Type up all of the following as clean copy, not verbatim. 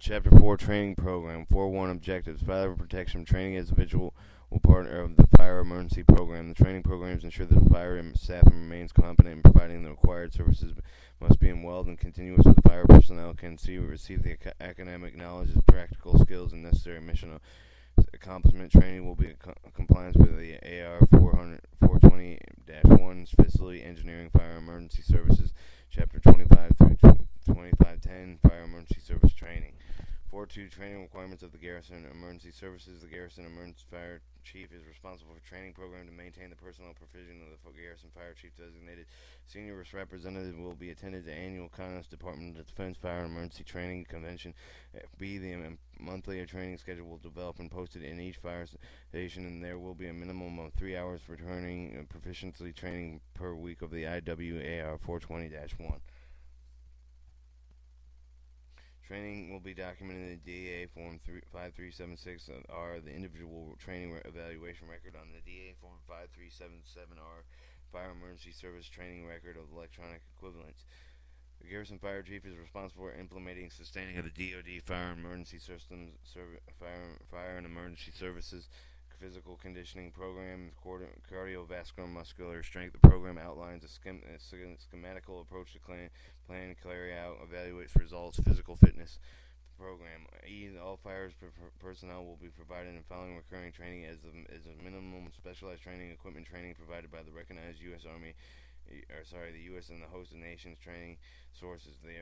Chapter 4 Training Program. 4.1 Objectives. Fire Protection Training as a visual partner of the Fire Emergency Program. The training programs ensure that the fire staff remains competent in providing the required services must be involved and continuous with fire personnel can receive the academic knowledge, practical skills, and necessary mission accomplishment. Training will be in compliance with the AR 420-1 Facility Engineering Fire Emergency Services, Chapter 25 through 2510 Fire Emergency Service Training. 4.2 Training Requirements of the Garrison Emergency Services. The Garrison Emergency Fire Chief is responsible for training program to maintain the personnel provision of the Garrison Fire Chief designated senior representative will be attended the annual Congress Department of Defense Fire and Emergency Training Convention. B. The monthly training schedule will develop and posted in each fire station, and there will be a minimum of 3 hours for training proficiency training per week of the IWAR 420-1. Training will be documented in the DA Form 5376R, the individual training evaluation record on the DA Form 5377R, Fire Emergency Service Training Record of electronic equivalents. The Garrison Fire Chief is responsible for implementing and sustaining of the DoD Fire and Emergency Systems, Fire and Emergency Services Physical Conditioning Program, Cardiovascular Muscular Strength. The program outlines a schematical approach to plan, carry out, evaluates results, physical fitness program. All fire personnel will be provided in following recurring training as a minimum specialized training equipment training provided by the recognized U.S. Army, the U.S. and the hosted nations training sources. The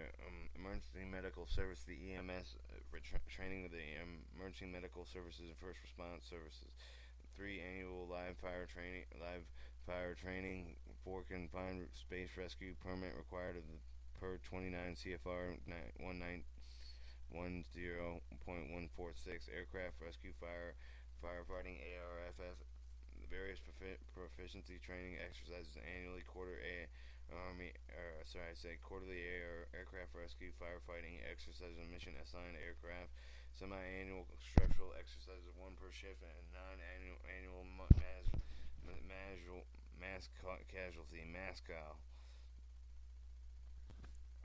Emergency Medical Service, the EMS, training of the Emergency Medical Services and First Response Services. 3 Annual live fire training. 4 Confined Space Rescue permit required of the per 29 CFR 1910.146 Aircraft Rescue Firefighting ARFF. The various proficiency training exercises annually. Quarterly aircraft rescue firefighting exercises and mission assigned aircraft. Semi-annual structural exercises, 1 per shift, and annual mass casualty MASCAL.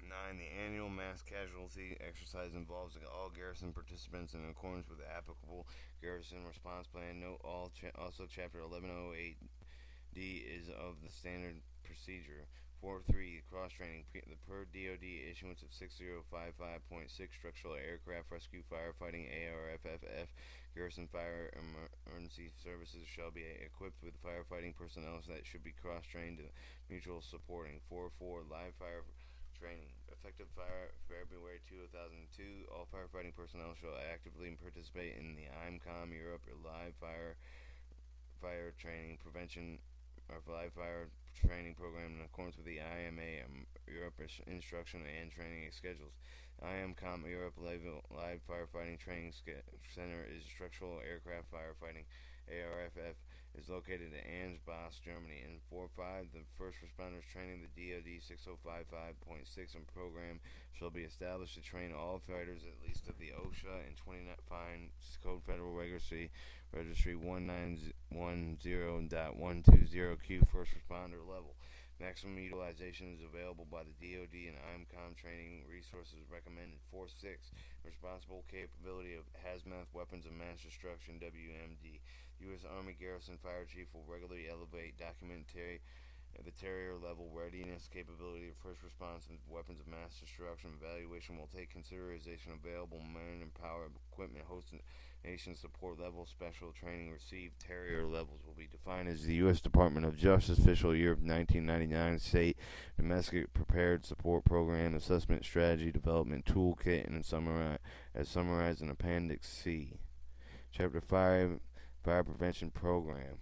9. The annual mass casualty exercise involves all garrison participants in accordance with the applicable garrison response plan. Note also Chapter 1108D is of the standard procedure. 4.3 Cross-training. The per DoD issuance of 6055.6 Structural Aircraft Rescue Firefighting ARFFF Garrison Fire Emergency Services shall be equipped with firefighting personnel that should be cross-trained to mutual supporting. 4.4 Live Fire Training. Effective February 2002, all firefighting personnel shall actively participate in the IMCOM Europe live fire training prevention of live fire training program in accordance with the IMA Europe instruction and training schedules. IMCOM Europe live firefighting training center is structural aircraft firefighting. ARFF is located in Ansbach, Germany. In 4.5, the first responders training the DoD 6055.6 program shall be established to train all fighters at least of the OSHA and 29 Code Federal Registry 1910.120Q first responder level. Maximum utilization is available by the DoD and IMCOM training resources recommended. 4.6 Responsible capability of hazmat weapons of mass destruction WMD. U.S. Army Garrison Fire Chief will regularly elevate the Terrier level readiness capability of first response and weapons of mass destruction. Evaluation will take consideration available man and power equipment hosted nation support level. Special training received Terrier levels will be defined as the U.S. Department of Justice fiscal year 1999 state domestic prepared support program assessment strategy development toolkit and summarized in Appendix C. Chapter 5 Fire Prevention Program.